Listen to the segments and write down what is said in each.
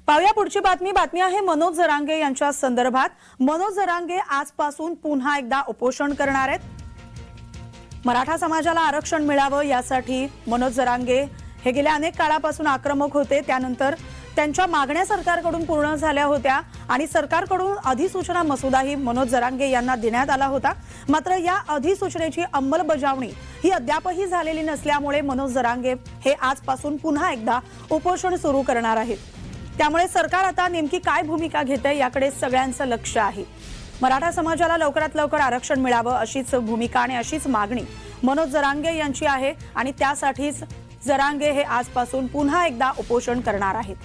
पाहूया पुढची बातमी आहे मनोज जरांगे यांच्या संदर्भात। मनोज जरांगे आजपासून पुन्हा एकदा उपोषण करणार आहेत। मराठा समाजाला आरक्षण मिळावं यासाठी मनोज जरांगे हे गेल्या अनेक काळापासून आक्रमक होते। त्यानंतर त्यांच्या मागण्या सरकारकडून पूर्ण झाल्या होत्या आणि सरकारकडून अधिसूचना मसुदाही मनोज जरांगे यांना देण्यात आला होता। मात्र या अधिसूचनेची अंमलबजावणी ही अद्यापही झालेली नसल्यामुळे मनोज जरांगे हे आजपासून पुन्हा एकदा उपोषण सुरू करणार आहेत। त्यामुळे सरकार आता नेमकी काय भूमिका घेते याकडे सगळ्यांचं लक्ष आहे। मराठा समाजाला लवकरात लवकर आरक्षण मिळावं अशीच भूमिका आणि अशीच मागणी मनोज जरांगे यांची आहे आणि त्यासाठीच जरांगे हे आजपासून पुन्हा एकदा उपोषण करणार आहेत।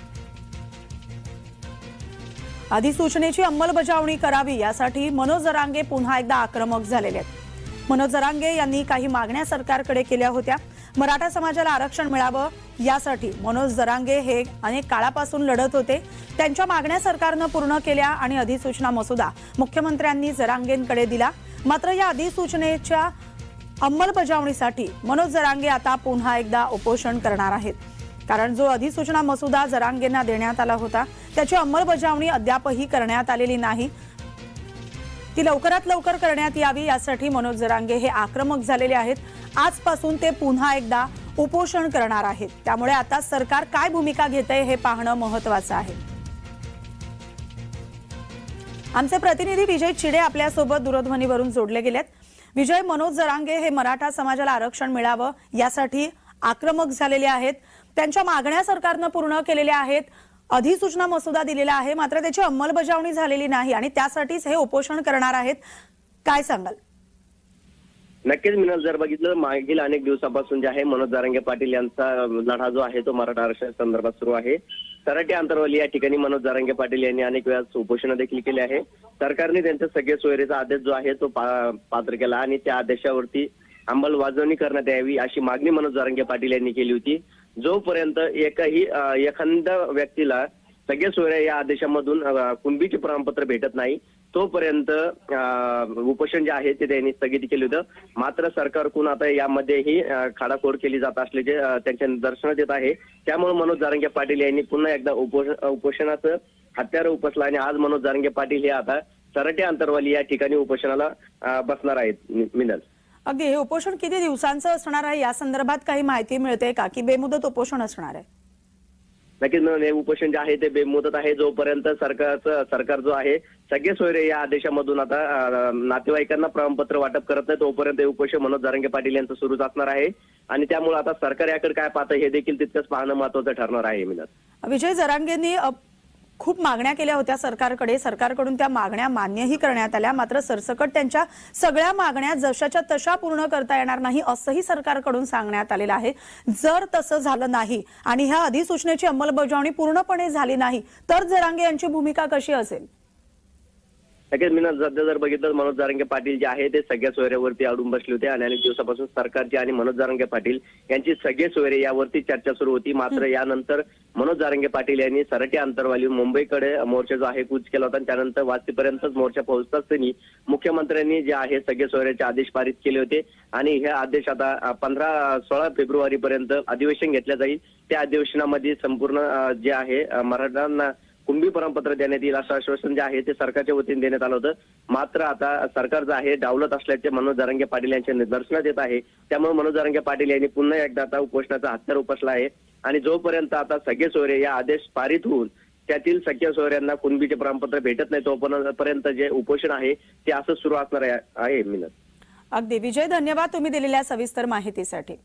अधिसूचनेची अंमलबजावणी करावी यासाठी मनोज जरांगे पुन्हा एकदा आक्रमक झालेले आहेत। मनोज जरांगे यांनी काही मागण्या सरकारकडे केल्या होत्या। मराठा समाजाला आरक्षण मिळावं यासाठी मनोज जरांगे हे अनेक काळापासून लढत होते। त्यांच्या मागण्या सरकारने पूर्ण केल्या आणि अधिसूचना मसुदा मुख्यमंत्र्यांनी जरांगेंकडे दिला। मात्र या अधिसूचनेच्या अंमलबजावणीसाठी मनोज जरांगे आता पुन्हा एकदा उपोषण करणार आहेत। कारण जो अधिसूचना मसुदा जरांगेंना देण्यात आला होता त्याची अंमलबजावणी अद्यापही करण्यात आलेली नाही। ती लवकरात लवकर करण्यात यावी यासाठी मनोज जरांगे हे आक्रमक झालेले आहेत। आजपासून ते पुन्हा एकदा उपोषण करणार आहेत। त्यामुळे आता सरकार काय भूमिका घेते हे पाहणं महत्त्वाचं आहे। आमचे प्रतिनिधी विजय चिडे आपल्या सोबत दूरध्वनीवरून जोडले गेलेत। विजय, मनोज जरांगे हे मराठा समाजाला आरक्षण मिळावं यासाठी आक्रमक झालेले आहेत। त्यांच्या मागण्या सरकारने पूर्ण केलेल्या आहेत। अधिसूचना मसुदा दिलेला आहे मात्र त्याची अंमलबजावणी झालेली नाही आणि त्यासाठीच हे उपोषण करणार आहेत। काय सांगाल? नक्कीच मिनल, जर बघितलं मागील अनेक दिवसापासून जे आहे मनोज जरांगे पाटील यांचा लढा जो आहे तो मराठा आरक्षण संदर्भात सुरू आहे। सराटी अंतरवली या ठिकाणी मनोज जरांगे पाटील यांनी अनेक वेळा उपोषण देखील केले आहे। सरकारने त्यांच्या सगळे सोयरीचा आदेश जो आहे तो पात्र केला आणि त्या आदेशावरती अंमलबजावणी करण्यात यावी अशी मागणी मनोज जरांगे पाटील यांनी केली होती। जोपर्यंत एखाद्या व्यक्तीला सगळे सोयऱ्या या आदेशामधून कुणबीचे प्रमाणपत्र भेटत नाही तोपर्यंत उपोषण जे आहे ते त्यांनी स्थगित केले होतं। मात्र सरकारकडून आता यामध्येही खाडाखोड केली जात असल्याचे त्यांच्या निदर्शनास येत आहे। त्यामुळे मनोज जरांगे पाटील यांनी पुन्हा एकदा उपोषणाचं हत्यार उपसलं आणि आज मनोज जरांगे पाटील हे आता सराटी अंतरवाली या ठिकाणी उपोषणाला बसणार आहेत। मिनल, अगदी हे उपोषण किती दिवसांचं असणार आहे या संदर्भात काही माहिती मिळते का की बेमुदत उपोषण असणार आहे? नक्कीच हे उपोषण जे आहे ते बेमुदत आहे। जोपर्यंत सरकार जो आहे सगळे सोयरे या आदेशामधून आता नातेवाईकांना प्रमाणपत्र वाटप करत नाही तोपर्यंत हे उपोषण मनोज जरांगे पाटील यांचं सुरूच असणार आहे आणि त्यामुळे आता सरकार याकडे काय पाहतं हे देखील तितकंच पाहणं महत्त्वाचं ठरणार आहे। मिनल, विजय, जरांगेंनी खूप मागण्या केल्या होत्या सरकारकडे, सरकारकडून त्या मागण्या मान्यही करण्यात आल्या मात्र सरसकट त्यांच्या सगळ्या मागण्या जशाच्या तशा पूर्ण करता येणार नाही असंही सरकारकडून सांगण्यात आलेलं आहे। जर तसं झालं नाही आणि ह्या अधिसूचनेची अंमलबजावणी पूर्णपणे झाली नाही तर जरांगे यांची भूमिका कशी असेल? नक्कीच मिनल, सध्या जर बघितलं मनोज जरांगे पाटील जे आहे ते सगळ्या सोयऱ्यावरती अडून बसले होते आणि अनेक दिवसापासून सरकारची आणि मनोज जरांगे पाटील यांची सगळे सोयरे यावरती चर्चा सुरू होती। मात्र यानंतर मनोज जरांगे पाटील यांनी सराटी अंतरवाली मुंबईकडे मोर्चा जो आहे कूच केला होता। त्यानंतर वाशीपर्यंतच मोर्चा पोहोचताच मुख्यमंत्र्यांनी जे आहे सगळे सोयऱ्याचे आदेश पारित केले होते आणि हे आदेश आता 15-16 फेब्रुवारी पर्यंत अधिवेशन घेतलं जाईल। त्या अधिवेशनामध्ये संपूर्ण जे आहे मराठ्यांना कुणबी प्रमाणपत्र देण्यात येईल असं आश्वासन जे आहे ते सरकारच्या वतीने देण्यात आलं होतं। मात्र आता सरकार जे आहे डावलत असल्याचे मनोज जरांगे पाटील यांच्या निदर्शनात येत आहे। त्यामुळे मनोज जरांगे पाटील यांनी पुन्हा एकदा आता उपोषणाचा हत्यार उपसला आहे आणि जोपर्यंत आता सगळे सोयरे या आदेश पारित होऊन त्यातील सगळ्या सोयऱ्यांना कुणबीचे प्रमाणपत्र भेटत नाही तोपर्यंत जे उपोषण आहे ते असं सुरू असणार आहे। मिनल, अगदी विजय, धन्यवाद तुम्ही दिलेल्या सविस्तर माहितीसाठी।